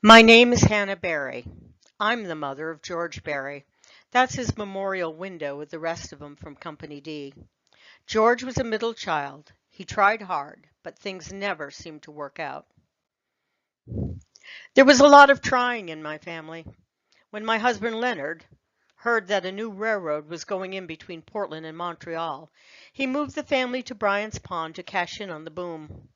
My name is Hannah Barry. I'm the mother of George Barry. That's his memorial window with the rest of them from Company D. George was a middle child. He tried hard, but things never seemed to work out. There was a lot of trying in my family. When my husband Leonard heard that a new railroad was going in between Portland and Montreal, he moved the family to Bryant's Pond to cash in on the boom.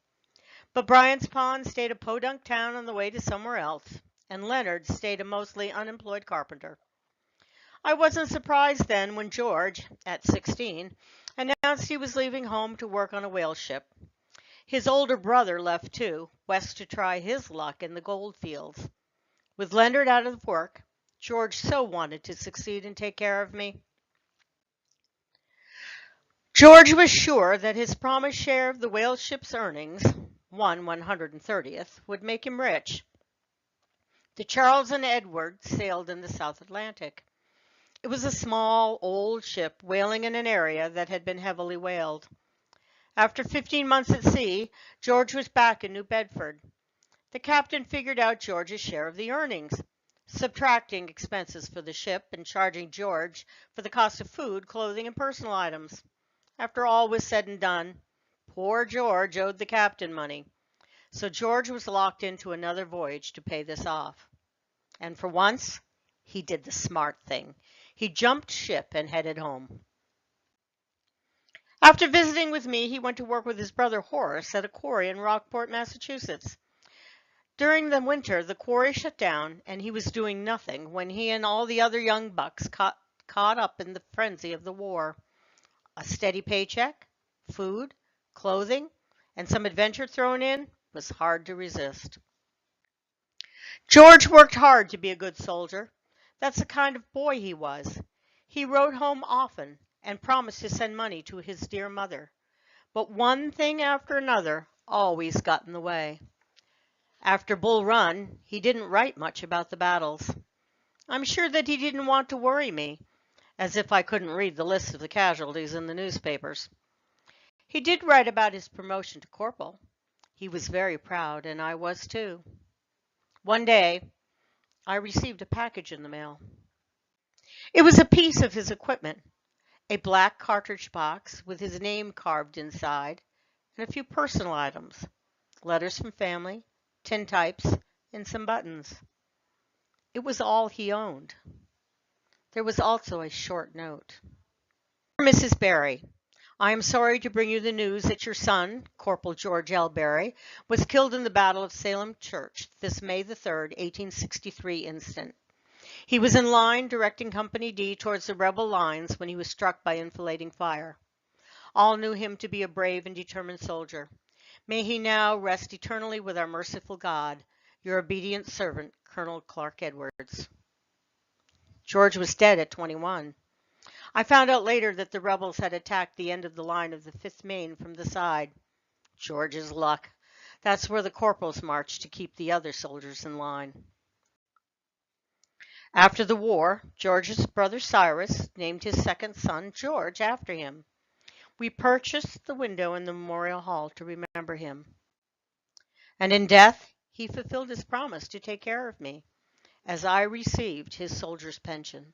But Bryant's Pond stayed a podunk town on the way to somewhere else, and Leonard stayed a mostly unemployed carpenter. I wasn't surprised then when George, at 16, announced he was leaving home to work on a whale ship. His older brother left too, west to try his luck in the gold fields. With Leonard out of work, George so wanted to succeed and take care of me. George was sure that his promised share of the whale ship's earnings, 1/130th, would make him rich. The Charles and Edward sailed in the South Atlantic. It was a small, old ship whaling in an area that had been heavily whaled. After 15 months at sea, George was back in New Bedford. The captain figured out George's share of the earnings, subtracting expenses for the ship and charging George for the cost of food, clothing, and personal items. After all was said and done, poor George owed the captain money, so George was locked into another voyage to pay this off. And for once, he did the smart thing. He jumped ship and headed home. After visiting with me, he went to work with his brother Horace at a quarry in Rockport, Massachusetts. During the winter, the quarry shut down, and he was doing nothing when he and all the other young bucks caught up in the frenzy of the war. A steady paycheck, food, clothing, and some adventure thrown in was hard to resist. George worked hard to be a good soldier. That's the kind of boy he was. He wrote home often and promised to send money to his dear mother. But one thing after another always got in the way. After Bull Run, he didn't write much about the battles. I'm sure that he didn't want to worry me, as if I couldn't read the list of the casualties in the newspapers. He did write about his promotion to corporal. He was very proud, and I was too. One day, I received a package in the mail. It was a piece of his equipment, a black cartridge box with his name carved inside, and a few personal items, letters from family, tintypes, and some buttons. It was all he owned. There was also a short note. Dear Mrs. Barry, I am sorry to bring you the news that your son, Corporal George L. Barry, was killed in the Battle of Salem Church this May the 3rd, 1863 instant. He was in line directing Company D towards the rebel lines when he was struck by enfilading fire. All knew him to be a brave and determined soldier. May he now rest eternally with our merciful God. Your obedient servant, Colonel Clark Edwards. George was dead at 21. I found out later that the rebels had attacked the end of the line of the Fifth Maine from the side. George's luck. That's where the corporals marched to keep the other soldiers in line. After the war, George's brother Cyrus named his second son George after him. We purchased the window in the Memorial Hall to remember him. And in death, he fulfilled his promise to take care of me, as I received his soldier's pension.